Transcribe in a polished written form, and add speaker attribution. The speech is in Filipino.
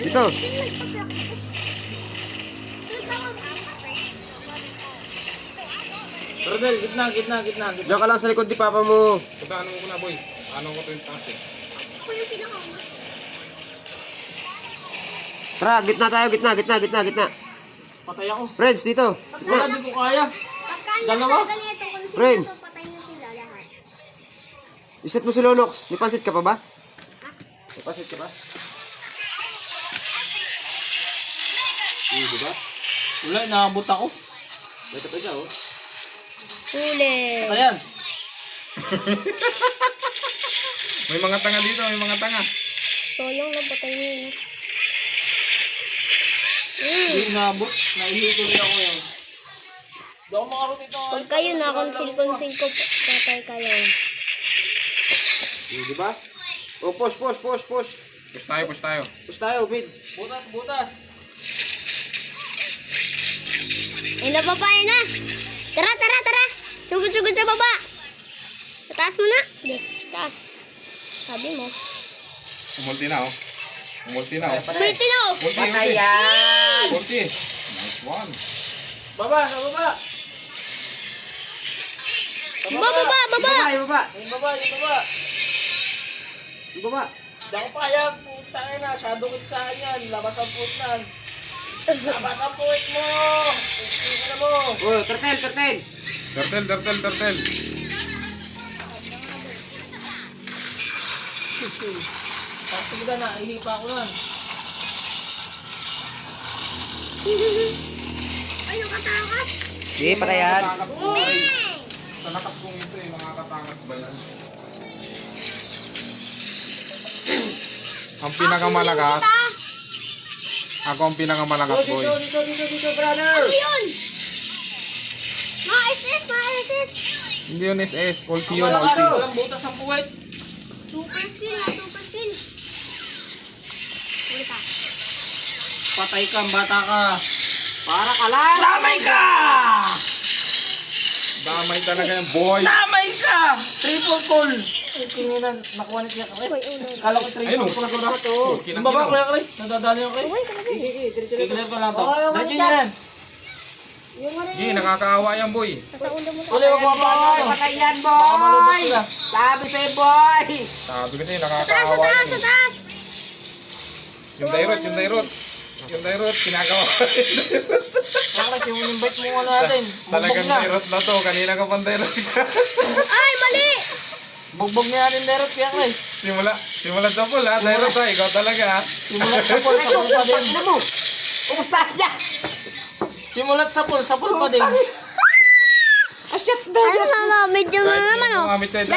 Speaker 1: Dito.
Speaker 2: Rodel, gitna.
Speaker 1: Diyan ka lang sa likod ni Papa mo.
Speaker 3: Ano ko na, boy? Ano ko to yung taas eh?
Speaker 1: Tara, gitna tayo, gitna.
Speaker 2: Patay ako.
Speaker 1: Friends, dito.
Speaker 2: Wala, di ko kaya. Dalawa?
Speaker 1: Friends.
Speaker 4: Patay na sila lahat.
Speaker 1: Iset mo si Lonox. May pansit ka pa ba?
Speaker 2: May pasit ka ba?
Speaker 1: Di ba?
Speaker 2: Wala, naabot ako.
Speaker 1: Ito pa siya, oh.
Speaker 4: Huli.
Speaker 2: Ayan.
Speaker 3: May mga tanga dito, may mga tanga.
Speaker 4: Soyong na patay niya yun.
Speaker 2: Hindi naabot. Nahihito rin ako yan. Hindi ako makarot ito.
Speaker 4: Pag kayo na konsil ko, patay kayo.
Speaker 1: Di ba? Oh, push.
Speaker 3: Push tayo.
Speaker 1: Push tayo, mid.
Speaker 2: Butas.
Speaker 4: Ay, napapay na. Tara. Sugod sa baba. Sa taas mo na. Hindi, sa taas. Sabi mo.
Speaker 3: Umulti na, oh.
Speaker 4: Multi na oh.
Speaker 1: Patay yan!
Speaker 3: Ulti. Nice one.
Speaker 2: Baba, sa baba.
Speaker 4: Baba.
Speaker 1: Yung baba.
Speaker 2: Hindi ako payag. Puta ka na. Shadow sa yan. Labas ang putnan. Labas ang puwit mo. Puti ka mo.
Speaker 1: Oh, turtle.
Speaker 3: Turtle.
Speaker 2: Tapos ka na. Ihipa ko yan.
Speaker 4: Ay, nakatakas.
Speaker 1: Sige, patay yan.
Speaker 3: Katakas ko, ay. Sa lakas kong ito eh, mga katakas ba yan? Ang pinakamalakas. Ako ang pinakamalakas, boy.
Speaker 1: Dito, brother.
Speaker 4: Ano yun? Mga SS.
Speaker 3: Hindi yun SS. Ulti yun,
Speaker 2: Malakas.
Speaker 3: ulti.
Speaker 2: Walang butas ang puwit.
Speaker 4: Super skill. Ulit ka.
Speaker 2: Patay ka, bata ka.
Speaker 1: Para ka lang.
Speaker 2: Damay ka!
Speaker 3: Damay talaga yan, boy.
Speaker 2: Damay ka! Triple call. Ay, kininan. Nakuha ni Kuya Chris. Kala ko
Speaker 3: Ayun,
Speaker 2: triple call na to.
Speaker 3: oh.
Speaker 2: Yung baba, Kuya Chris. Nadadali yung Chris. Kikilay pa lang to. Nandiyan niya yan.
Speaker 3: Hindi, nakakaawa yan, boy.
Speaker 4: Nasa ulo mo.
Speaker 2: Uli, wag mo pa.
Speaker 1: Patay yan,
Speaker 2: Baka malubog
Speaker 1: boy.
Speaker 2: sila.
Speaker 1: Sabi sa'yo, boy.
Speaker 3: Sabi kasi,
Speaker 4: Sa
Speaker 3: nakakaawa yan.
Speaker 4: taas.
Speaker 3: Yung dairot, kinagawa.
Speaker 2: Kuya Chris, yung invite mo nga natin.
Speaker 3: Talagang
Speaker 2: Bugbog na.
Speaker 3: dairot na to. Kanina ka pang dairot ka.
Speaker 4: Ay, mali.
Speaker 2: Bugbog niya natin derot, Kuya Chris.
Speaker 3: Simula sa pool, ha? Dairot ha, ikaw talaga, ha?
Speaker 2: Simulat sa pool pa din.
Speaker 1: Kumusta ka?
Speaker 2: Simulat sa pool pa din.
Speaker 1: Asyat
Speaker 4: Ano, medyo naman oh.
Speaker 3: Gumamit tayo